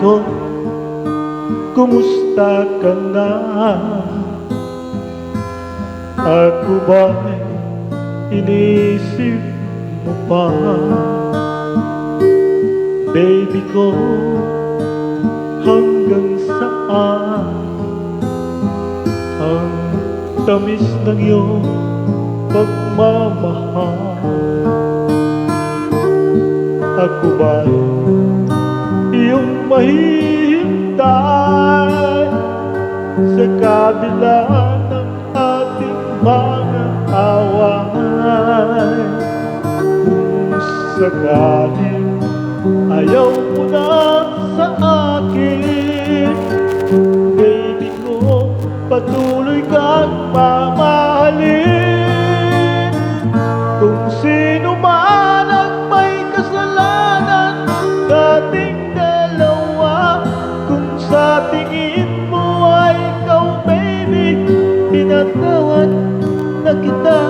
ko, kumusta ka na? Ako ba'y inisip mo pa? Baby ko, hanggang saan ang tamis ng iyong pagmamahal? Ako ba'y iyong mahihintay sa kabila ng ating mga away? Kung sakaling ayaw mo na sa akin, baby ko, patuloy kang mamahalin. Kung sino man ang may kasalanan sa ating dalawa, kung sa tingin mo ay ikaw, baby, pinatawad na kita.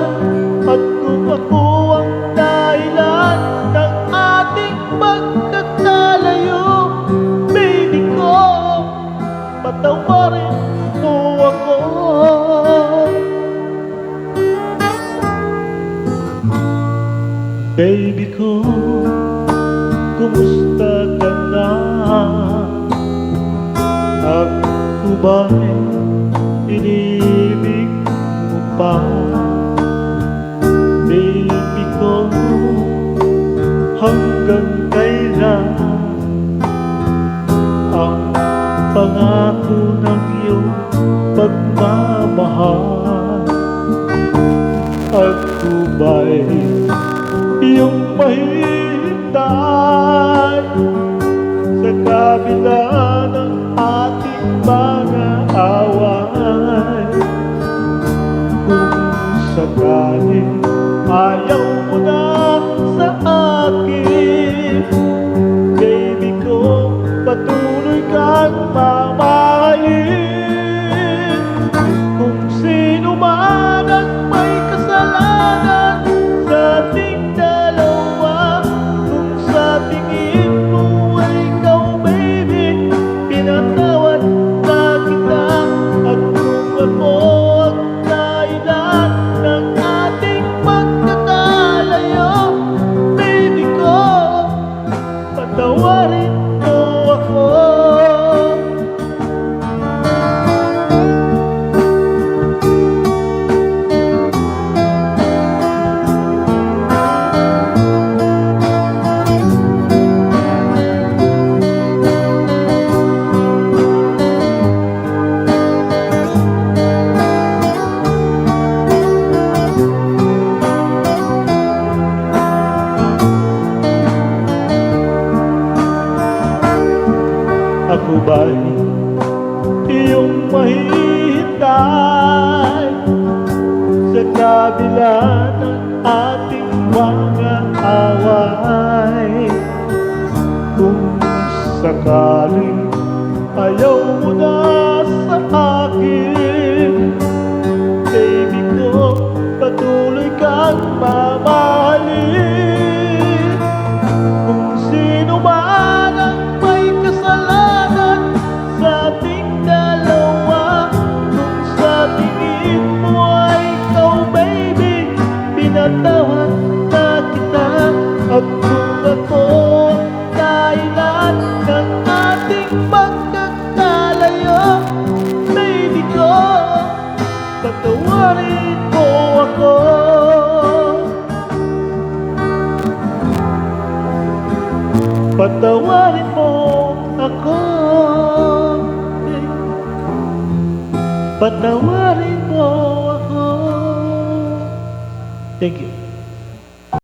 At kung ako ang dahilan ng ating pagkakalayo, baby ko, patawarin mo ako. Baby ko, kumusta ka na? Ako ba'y inibig mo pa? Baby ko, hanggang kailan ang pangako ng iyong pagmamahal? Ako ba'y iyong mahihintay sa kabila ng ating mga away? Kung sakaling ayaw mo na sa akin, baby ko, patuloy kang mamahalin. Kung sino man ang may kasalanan sa ating dalawa, kung sa tingin mo ay ikaw, baby, pinatawad na kita. At kung ako ang dahilan ng ating pagkakalayo, baby ko, patawarin mo ako. Ako ba'y iyong mahihintay sa kabila ng ating mga away? Kung sakaling ayaw mo na sa akin, baby ko, patuloy kang mamahalin. Kung sino man ang may kasalanan sa ating dalawa, kung sa tingin mo ay ikaw, baby, pinatawad na kita. At kung ako ang dahilan ng ating pagkakalayo, baby ko, patawarin mo ako. Patawarin mo ako. Patawarin mo ako. Thank you.